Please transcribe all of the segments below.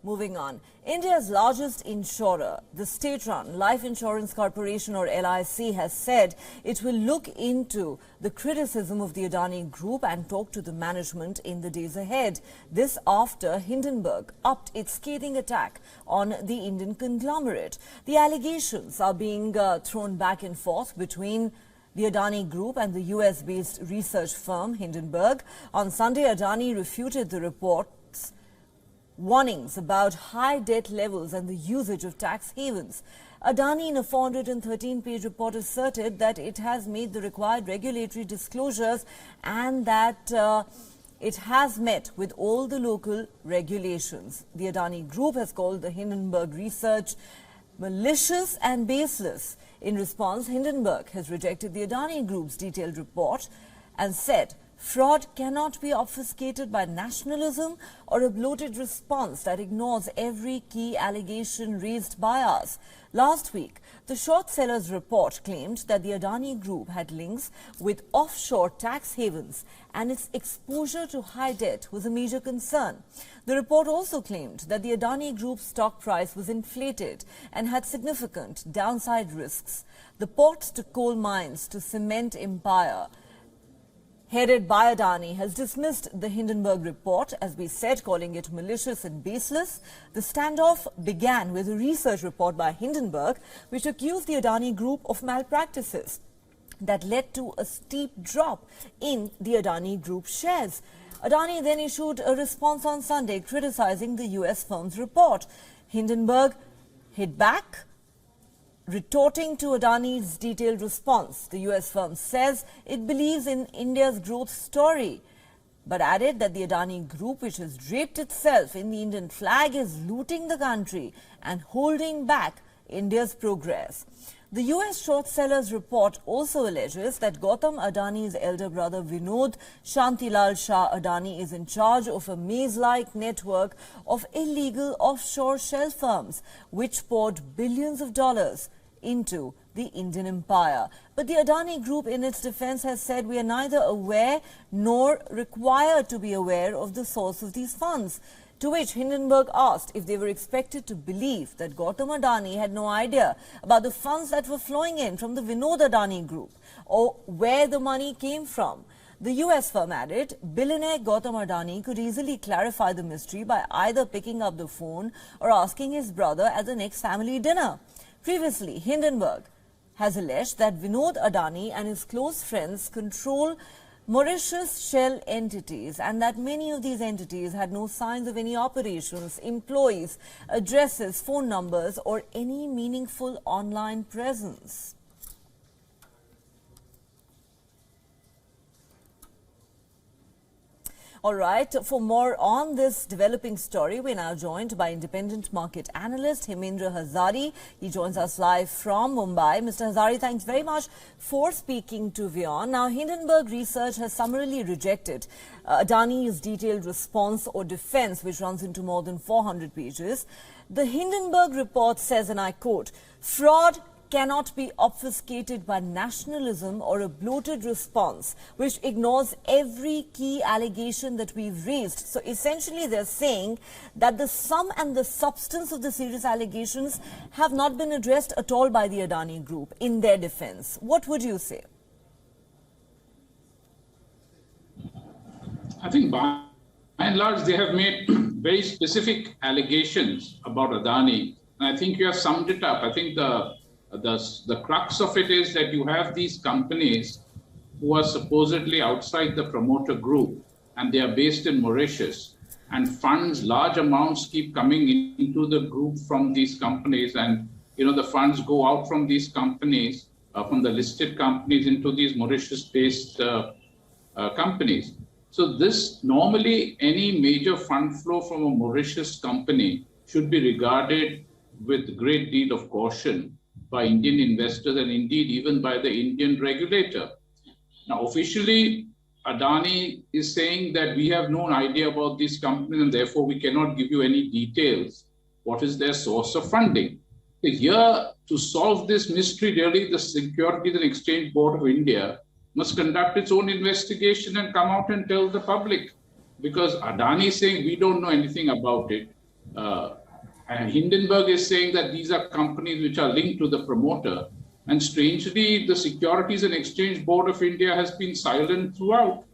Moving on, India's largest insurer, the state-run Life Insurance Corporation or LIC, has said it will look into the criticism of the Adani Group and talk to the management in the days ahead. This after Hindenburg upped its scathing attack on the Indian conglomerate. The allegations are being thrown back and forth between the Adani Group and the US-based research firm Hindenburg. On Sunday, Adani refuted the reports warnings about high debt levels and the usage of tax havens. Adani, in a 413-page report, asserted that it has made the required regulatory disclosures and that it has met with all the local regulations. The Adani Group has called the Hindenburg research malicious and baseless. In response, Hindenburg has rejected the Adani Group's detailed report and said fraud cannot be obfuscated by nationalism or a bloated response that ignores every key allegation raised by us. Last week, the short seller's report claimed that the Adani Group had links with offshore tax havens and its exposure to high debt was a major concern. The report also claimed that the Adani Group's stock price was inflated and had significant downside risks. The ports to coal mines to cement empire headed by Adani has dismissed the Hindenburg report, as we said, calling it malicious and baseless. The standoff began with a research report by Hindenburg, which accused the Adani Group of malpractices that led to a steep drop in the Adani Group shares. Adani then issued a response on Sunday criticizing the US firm's report. Hindenburg hit back, retorting to Adani's detailed response. The US firm says it believes in India's growth story, but added that the Adani Group, which has draped itself in the Indian flag, is looting the country and holding back India's progress. The US short seller's report also alleges that Gautam Adani's elder brother Vinod Shantilal Shah Adani is in charge of a maze-like network of illegal offshore shell firms, which poured billions of dollars into the Indian empire. But the Adani Group, in its defense, has said we are neither aware nor required to be aware of the source of these funds. To which Hindenburg asked if they were expected to believe that Gautam Adani had no idea about the funds that were flowing in from the Vinod Adani Group or where the money came from. The US firm added billionaire Gautam Adani could easily clarify the mystery by either picking up the phone or asking his brother at the next family dinner. Previously, Hindenburg has alleged that Vinod Adani and his close friends control Mauritius shell entities and that many of these entities had no signs of any operations, employees, addresses, phone numbers or any meaningful online presence. All right, for more on this developing story, we're now joined by independent market analyst Hemendra Hazari. He joins us live from Mumbai. Mr. Hazari, thanks very much for speaking to WION. Now, Hindenburg Research has summarily rejected Adani's detailed response or defense, which runs into more than 400 pages. The Hindenburg report says, and I quote, fraud cannot be obfuscated by nationalism or a bloated response which ignores every key allegation that we've raised. So essentially they're saying that the sum and the substance of the serious allegations have not been addressed at all by the Adani Group in their defense. What would you say? I think by and large they have made very specific allegations about Adani, and I think you have summed it up. I think the crux of it is that you have these companies who are supposedly outside the promoter group and they are based in Mauritius, and funds, large amounts keep coming into the group from these companies, and the funds go out from these companies, from the listed companies into these Mauritius-based companies. So this, normally any major fund flow from a Mauritius company should be regarded with a great deal of caution by Indian investors and indeed even by the Indian regulator. Now, officially, Adani is saying that we have no idea about these companies and therefore we cannot give you any details. What is their source of funding? So here, to solve this mystery, really, the Securities and Exchange Board of India must conduct its own investigation and come out and tell the public. Because Adani is saying we don't know anything about it. And Hindenburg is saying that these are companies which are linked to the promoter. And strangely, the Securities and Exchange Board of India has been silent throughout.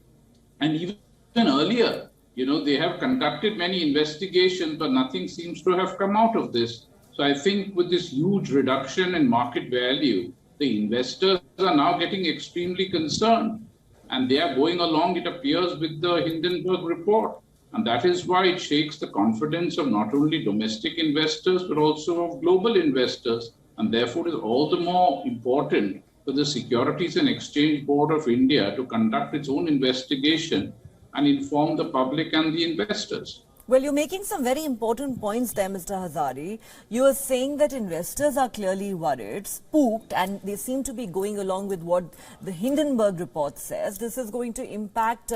And even earlier, they have conducted many investigations, but nothing seems to have come out of this. So I think with this huge reduction in market value, the investors are now getting extremely concerned. And they are going along, it appears, with the Hindenburg report. And that is why it shakes the confidence of not only domestic investors, but also of global investors. And therefore, it is all the more important for the Securities and Exchange Board of India to conduct its own investigation and inform the public and the investors. Well, you're making some very important points there, Mr. Hazari. You are saying that investors are clearly worried, spooked, and they seem to be going along with what the Hindenburg report says. This is going to impact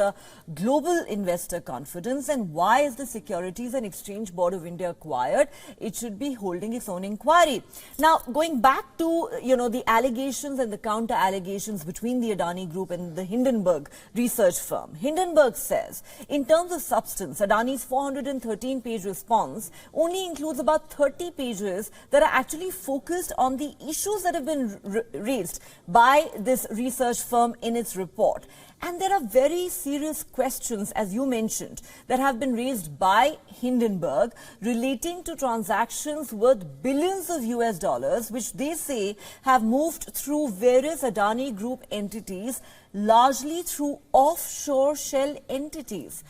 global investor confidence. And why is the Securities and Exchange Board of India quiet? It should be holding its own inquiry. Now, going back to, the allegations and the counter allegations between the Adani Group and the Hindenburg research firm. Hindenburg says, in terms of substance, Adani's 413-page response only includes about 30 pages that are actually focused on the issues that have been raised by this research firm in its report. And there are very serious questions, as you mentioned, that have been raised by Hindenburg relating to transactions worth billions of US dollars, which they say have moved through various Adani Group entities, largely through offshore shell entities.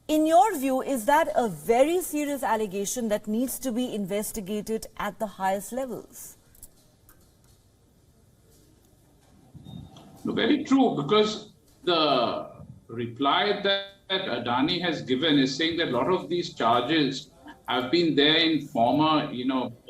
In your view, is that a very serious allegation that needs to be investigated at the highest levels? No, very true, because the reply that Adani has given is saying that a lot of these charges have been there in former,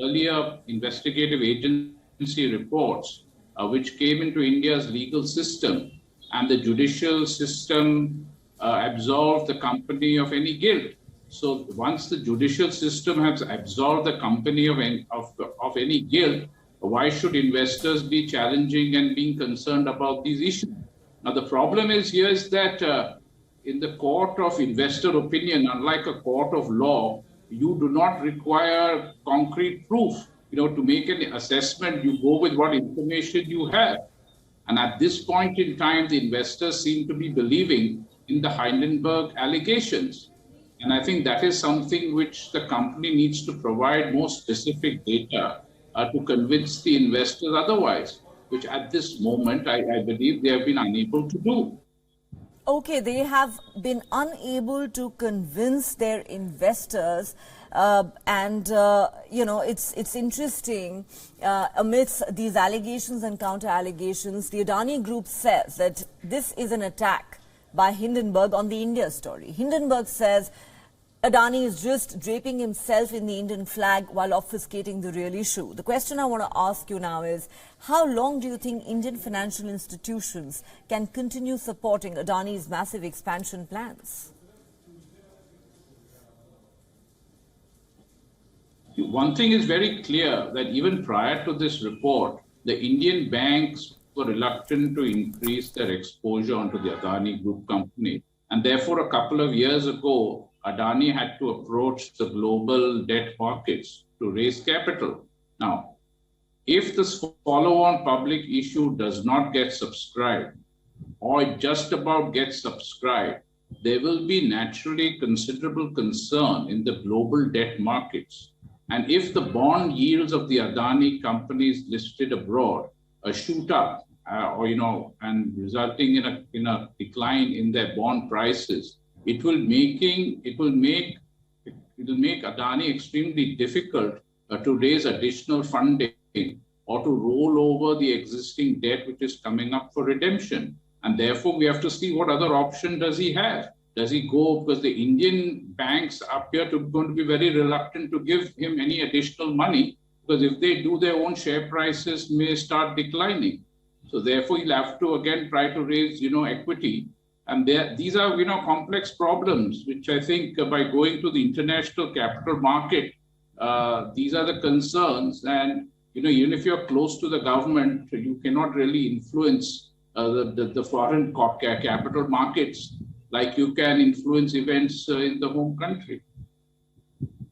earlier investigative agency reports, which came into India's legal system, and the judicial system absolved the company of any guilt. So once the judicial system has absolved the company of any guilt, why should investors be challenging and being concerned about these issues? Now, the problem is that in the court of investor opinion, unlike a court of law, you do not require concrete proof. To make an assessment, you go with what information you have. And at this point in time, the investors seem to be believing in the Hindenburg allegations. And I think that is something which the company needs to provide more specific data to convince the investors otherwise, which at this moment, I believe they have been unable to do. Okay, they have been unable to convince their investors. It's interesting, amidst these allegations and counter-allegations, the Adani Group says that this is an attack by Hindenburg on the India story. Hindenburg says Adani is just draping himself in the Indian flag while obfuscating the real issue. The question I want to ask you now is, how long do you think Indian financial institutions can continue supporting Adani's massive expansion plans? One thing is very clear, that even prior to this report, the Indian banks were reluctant to increase their exposure onto the Adani Group company. And therefore, a couple of years ago, Adani had to approach the global debt markets to raise capital. Now, if this follow-on public issue does not get subscribed, or it just about gets subscribed, there will be naturally considerable concern in the global debt markets. And if the bond yields of the Adani companies listed abroad shoot up, and resulting in a decline in their bond prices, it will make Adani extremely difficult to raise additional funding or to roll over the existing debt which is coming up for redemption. And therefore, we have to see what other option does he have. Does he go, because the Indian banks appear to be going to be very reluctant to give him any additional money, because if they do, their own share prices may start declining. So therefore, he'll have to again try to raise, equity. And these are, complex problems, which I think by going to the international capital market, these are the concerns. And, even if you're close to the government, you cannot really influence the foreign capital markets like you can influence events in the home country.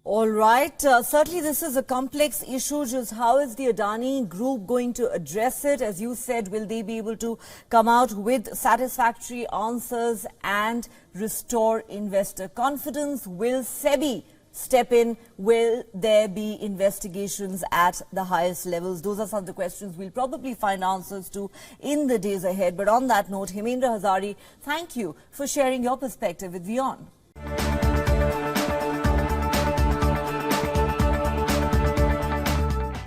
All right. Certainly, this is a complex issue. Just how is the Adani Group going to address it? As you said, will they be able to come out with satisfactory answers and restore investor confidence? Will SEBI step in? Will there be investigations at the highest levels? Those are some of the questions we'll probably find answers to in the days ahead. But on that note, Hemendra Hazari, thank you for sharing your perspective with WION.